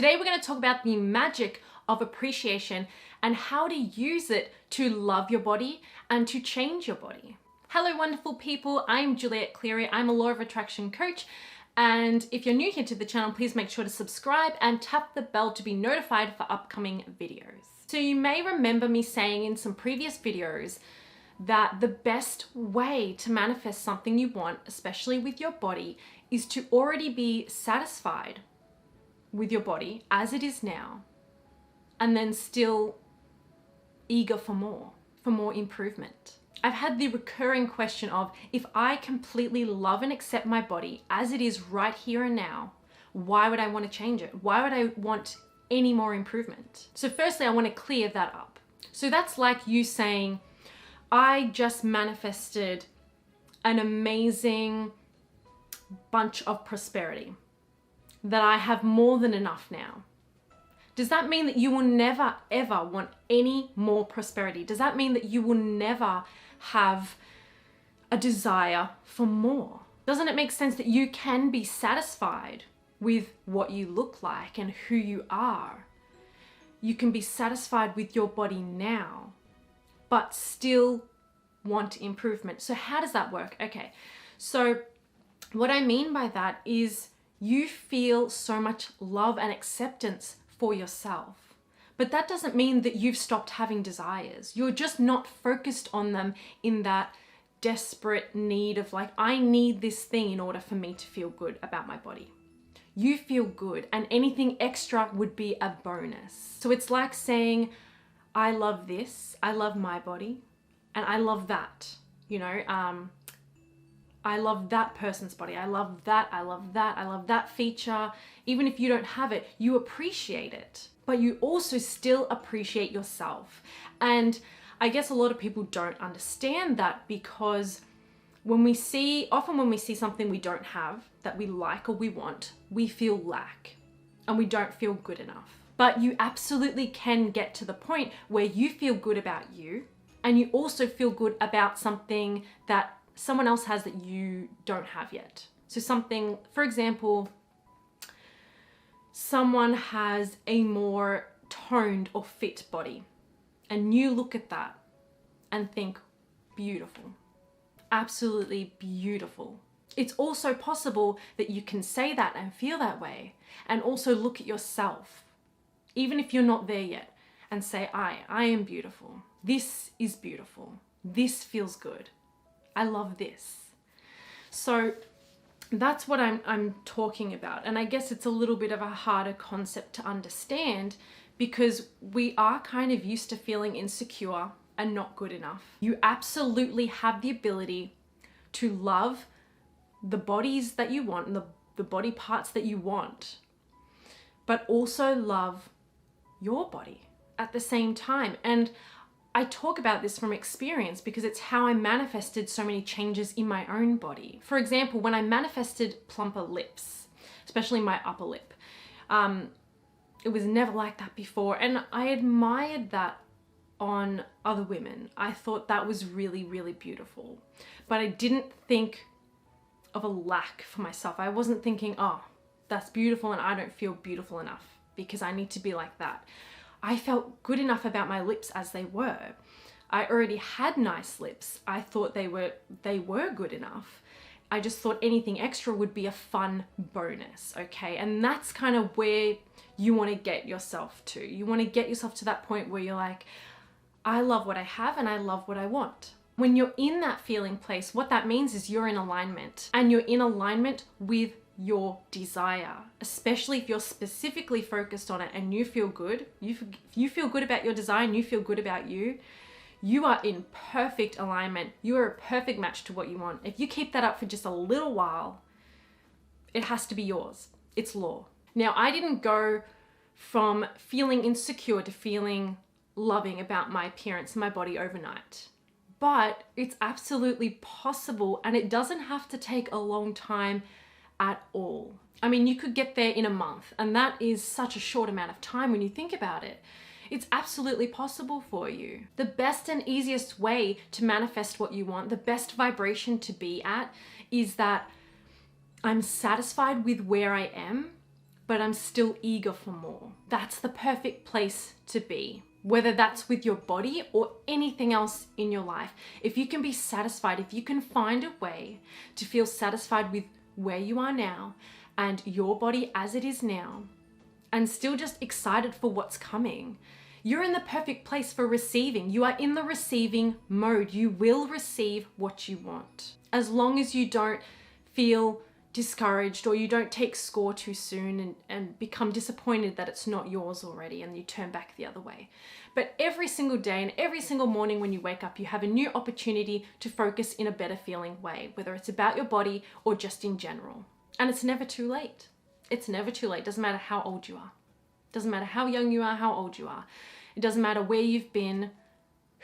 Today we're going to talk about the magic of appreciation and how to use it to love your body and to change your body. Hello wonderful people, I'm Juliet Cleary. I'm a law of attraction coach, and if you're new here to the channel, please make sure to subscribe and tap the bell to be notified for upcoming videos. So you may remember me saying in some previous videos that the best way to manifest something you want, especially with your body, is to already be satisfied with your body as it is now, and then still eager for more improvement. I've had the recurring question of, if I completely love and accept my body as it is right here and now, why would I want to change it? Why would I want any more improvement? So firstly, I want to clear that up. So that's like you saying, I just manifested an amazing bunch of prosperity, that I have more than enough now. Does that mean that you will never ever want any more prosperity? Does that mean that you will never have a desire for more? Doesn't it make sense that you can be satisfied with what you look like and who you are? You can be satisfied with your body now, but still want improvement. So how does that work? Okay, so what I mean by that is you feel so much love and acceptance for yourself. But that doesn't mean that you've stopped having desires. You're just not focused on them in that desperate need of like, I need this thing in order for me to feel good about my body. You feel good, and anything extra would be a bonus. So it's like saying, I love this, I love my body, and I love that, I love that person's body. I love that. I love that. I love that feature. Even if you don't have it, you appreciate it, but you also still appreciate yourself. And I guess a lot of people don't understand that, because often when we see something we don't have that we like or we want, we feel lack and we don't feel good enough. But you absolutely can get to the point where you feel good about you, and you also feel good about something that someone else has that you don't have yet. So something, for example, someone has a more toned or fit body, and you look at that and think, beautiful, absolutely beautiful. It's also possible that you can say that and feel that way, and also look at yourself, even if you're not there yet, and say, I am beautiful. This is beautiful. This feels good. I love this. So that's what I'm talking about. And I guess it's a little bit of a harder concept to understand, because we are kind of used to feeling insecure and not good enough. You absolutely have the ability to love the bodies that you want and the body parts that you want, but also love your body at the same time. And I talk about this from experience because it's how I manifested so many changes in my own body. For example, when I manifested plumper lips, especially my upper lip, it was never like that before. And I admired that on other women. I thought that was really, really beautiful. But I didn't think of a lack for myself. I wasn't thinking, oh, that's beautiful and I don't feel beautiful enough because I need to be like that. I felt good enough about my lips as they were. I already had nice lips. I thought they were good enough. I just thought anything extra would be a fun bonus, okay? And that's kind of where you want to get yourself to. You want to get yourself to that point where you're like, I love what I have and I love what I want. When you're in that feeling place, what that means is you're in alignment, and you're in alignment with your desire, especially if you're specifically focused on it and you feel good. You feel good about your desire and you feel good about you. You are in perfect alignment. You are a perfect match to what you want. If you keep that up for just a little while, it has to be yours. It's law. Now, I didn't go from feeling insecure to feeling loving about my appearance and my body overnight. But it's absolutely possible, and it doesn't have to take a long time at all. I mean, you could get there in a month, and that is such a short amount of time when you think about it. It's absolutely possible for you. The best and easiest way to manifest what you want, the best vibration to be at, is that I'm satisfied with where I am, but I'm still eager for more. That's the perfect place to be. Whether that's with your body or anything else in your life. If you can be satisfied, if you can find a way to feel satisfied with where you are now and your body as it is now, and still just excited for what's coming, you're in the perfect place for receiving. You are in the receiving mode. You will receive what you want. As long as you don't feel discouraged or you don't take score too soon and become disappointed that it's not yours already and you turn back the other way. But every single day and every single morning when you wake up, you have a new opportunity to focus in a better feeling way, whether it's about your body or just in general. And it's never too late. It's never too late. Doesn't matter how old you are. Doesn't matter how young you are, how old you are. It doesn't matter where you've been,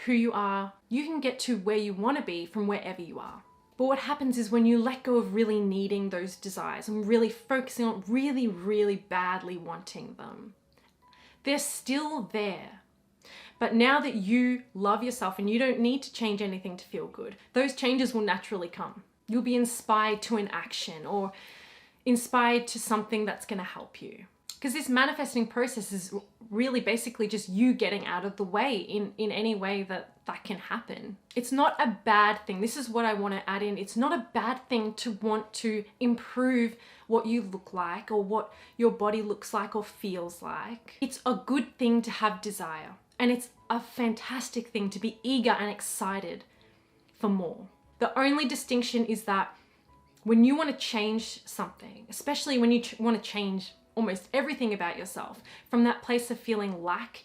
who you are. You can get to where you want to be from wherever you are. But what happens is when you let go of really needing those desires and really focusing on really, really badly wanting them, they're still there. But now that you love yourself and you don't need to change anything to feel good, those changes will naturally come. You'll be inspired to an action or inspired to something that's going to help you. Because this manifesting process is really basically just you getting out of the way in any way that can happen. It's not a bad thing. This is what I want to add in. It's not a bad thing to want to improve what you look like or what your body looks like or feels like. It's a good thing to have desire. And it's a fantastic thing to be eager and excited for more. The only distinction is that when you want to change something, especially when you want to change almost everything about yourself from that place of feeling lack,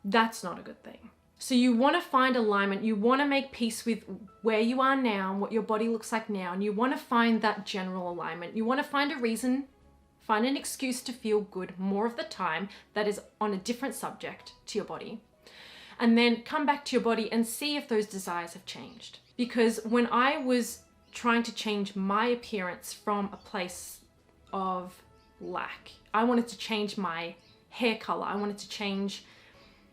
that's not a good thing. So you want to find alignment. You want to make peace with where you are now and what your body looks like now. And you want to find that general alignment. You want to find a reason, find an excuse to feel good more of the time that is on a different subject to your body. And then come back to your body and see if those desires have changed. Because when I was trying to change my appearance from a place of lack, I wanted to change my hair color. I wanted to change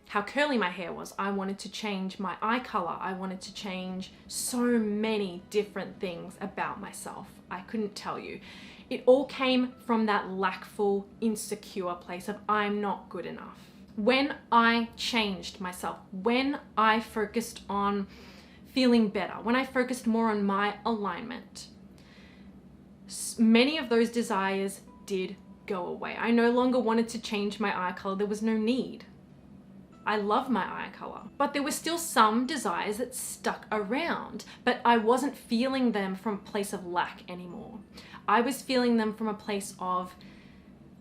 how curly my hair was. I wanted to change my eye color. I wanted to change so many different things about myself. I couldn't tell you. It all came from that lackful, insecure place of I'm not good enough. When I changed myself, when I focused on feeling better, when I focused more on my alignment, many of those desires did go away. I no longer wanted to change my eye color. There was no need. I love my eye color, but there were still some desires that stuck around, but I wasn't feeling them from a place of lack anymore. I was feeling them from a place of,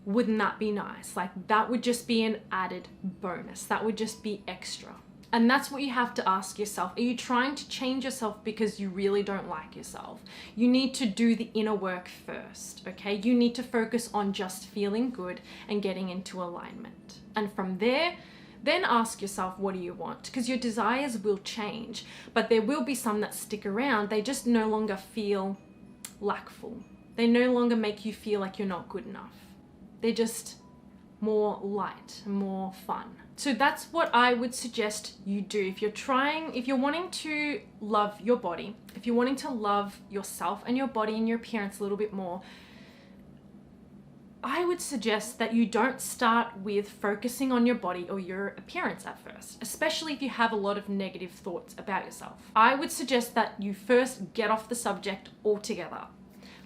wouldn't that be nice? Like that would just be an added bonus. That would just be extra. And that's what you have to ask yourself. Are you trying to change yourself because you really don't like yourself? You need to do the inner work first, okay? You need to focus on just feeling good and getting into alignment. And from there, then ask yourself, what do you want? Because your desires will change, but there will be some that stick around. They just no longer feel lackful. They no longer make you feel like you're not good enough. They're just more light, more fun. So that's what I would suggest you do. If you're wanting to love your body, if you're wanting to love yourself and your body and your appearance a little bit more, I would suggest that you don't start with focusing on your body or your appearance at first, especially if you have a lot of negative thoughts about yourself. I would suggest that you first get off the subject altogether.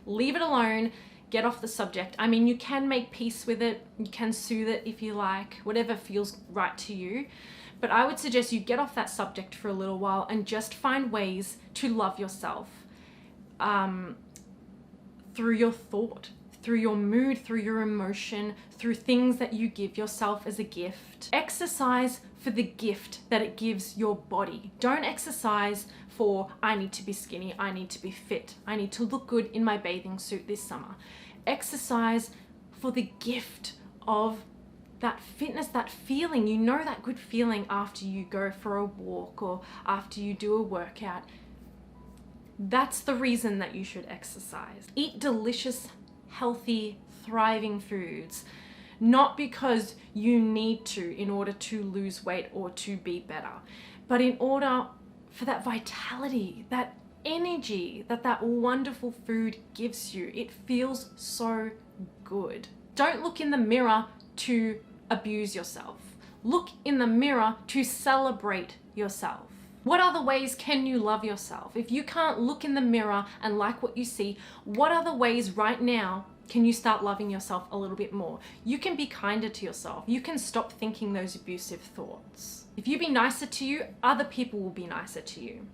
Leave it alone. Get off the subject. I mean, you can make peace with it. You can soothe it if you like, whatever feels right to you. But I would suggest you get off that subject for a little while and just find ways to love yourself through your thought, through your mood, through your emotion, through things that you give yourself as a gift. Exercise for the gift that it gives your body. Don't exercise for, I need to be skinny, I need to be fit, I need to look good in my bathing suit this summer. Exercise for the gift of that fitness, that feeling. You know, that good feeling after you go for a walk or after you do a workout. That's the reason that you should exercise. Eat delicious, healthy, thriving foods, not because you need to in order to lose weight or to be better, but in order for that vitality, that energy that wonderful food gives you. It feels so good. Don't look in the mirror to abuse yourself. Look in the mirror to celebrate yourself. What other ways can you love yourself? If you can't look in the mirror and like what you see, what other ways right now can you start loving yourself a little bit more? You can be kinder to yourself. You can stop thinking those abusive thoughts. If you be nicer to you, other people will be nicer to you.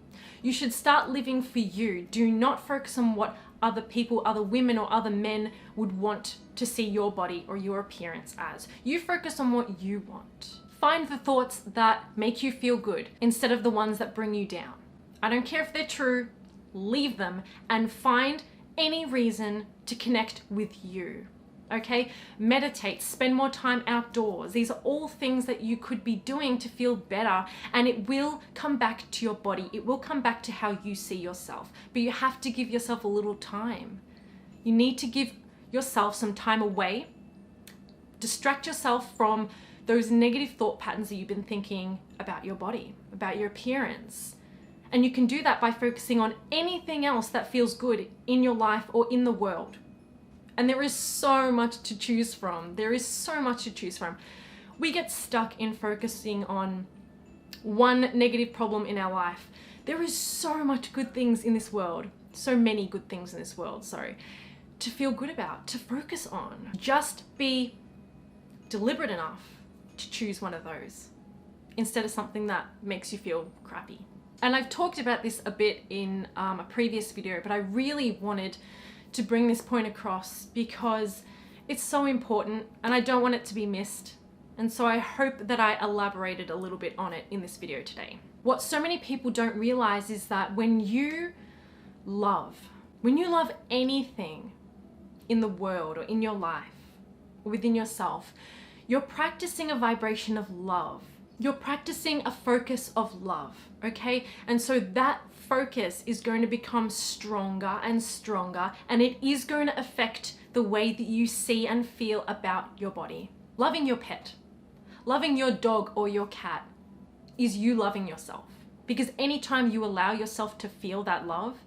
You should start living for you. Do not focus on what other people, other women or other men would want to see your body or your appearance as. You focus on what you want. Find the thoughts that make you feel good instead of the ones that bring you down. I don't care if they're true, leave them and find any reason to connect with you. Okay? Meditate, spend more time outdoors. These are all things that you could be doing to feel better, and it will come back to your body. It will come back to how you see yourself. But you have to give yourself a little time. You need to give yourself some time away. Distract yourself from those negative thought patterns that you've been thinking about your body, about your appearance. And you can do that by focusing on anything else that feels good in your life or in the world. And there is so much to choose from. There is so much to choose from. We get stuck in focusing on one negative problem in our life. There is so much good things in this world, so many good things in this world, to feel good about, to focus on. Just be deliberate enough to choose one of those instead of something that makes you feel crappy. And I've talked about this a bit in a previous video, but I really wanted to bring this point across because it's so important and I don't want it to be missed. And so I hope that I elaborated a little bit on it in this video today. What so many people don't realize is that when you love anything in the world or in your life or within yourself, you're practicing a vibration of love. You're practicing a focus of love, okay? And so that focus is going to become stronger and stronger, and it is going to affect the way that you see and feel about your body. Loving your pet, loving your dog or your cat is you loving yourself. Because anytime you allow yourself to feel that love,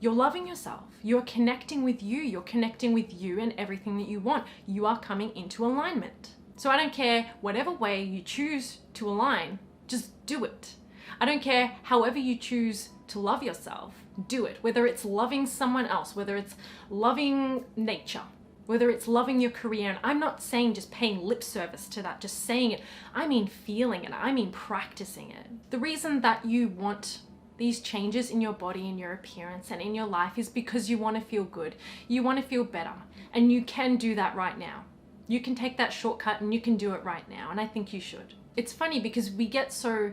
you're loving yourself. You're connecting with you. You're connecting with you and everything that you want. You are coming into alignment. So I don't care whatever way you choose to align, just do it. I don't care however you choose to love yourself, do it. Whether it's loving someone else, whether it's loving nature, whether it's loving your career. And I'm not saying just paying lip service to that, just saying it. I mean feeling it. I mean practicing it. The reason that you want these changes in your body, in your appearance, and in your life is because you want to feel good. You want to feel better. And you can do that right now. You can take that shortcut and you can do it right now. And I think you should. It's funny because we get so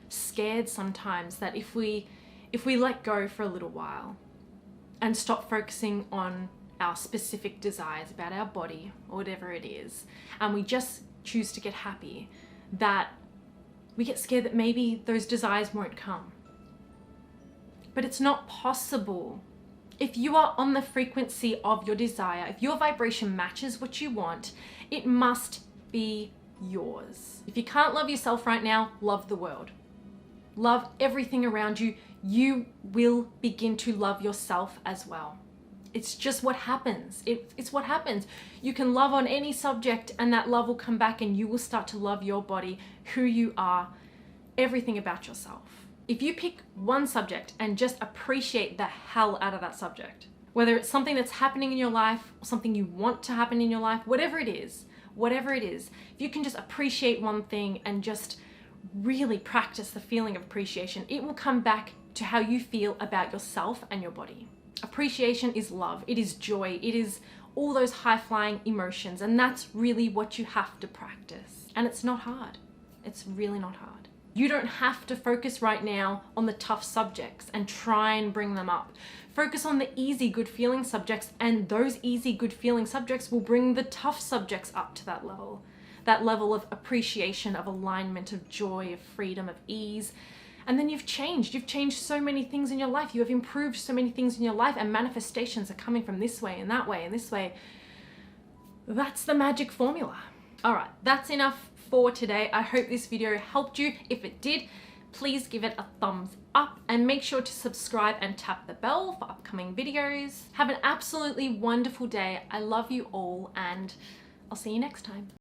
scared sometimes that if we let go for a little while and stop focusing on our specific desires about our body or whatever it is, and we just choose to get happy, that we get scared that maybe those desires won't come. But it's not possible. If you are on the frequency of your desire, if your vibration matches what you want, it must be yours. If you can't love yourself right now, love the world. Love everything around you. You will begin to love yourself as well. It's just what happens. It's what happens. You can love on any subject and that love will come back and you will start to love your body, who you are, everything about yourself. If you pick one subject and just appreciate the hell out of that subject, whether it's something that's happening in your life or something you want to happen in your life, whatever it is, if you can just appreciate one thing and just really practice the feeling of appreciation, it will come back to how you feel about yourself and your body. Appreciation is love, it is joy, it is all those high-flying emotions, and that's really what you have to practice. And it's not hard. It's really not hard. You don't have to focus right now on the tough subjects and try and bring them up. Focus on the easy, good feeling subjects, and those easy, good feeling subjects will bring the tough subjects up to that level of appreciation, of alignment, of joy, of freedom, of ease. And then you've changed so many things in your life. You have improved so many things in your life, and manifestations are coming from this way and that way and this way. That's the magic formula. All right, that's enough for today. I hope this video helped you. If it did, please give it a thumbs up and make sure to subscribe and tap the bell for upcoming videos. Have an absolutely wonderful day. I love you all and I'll see you next time.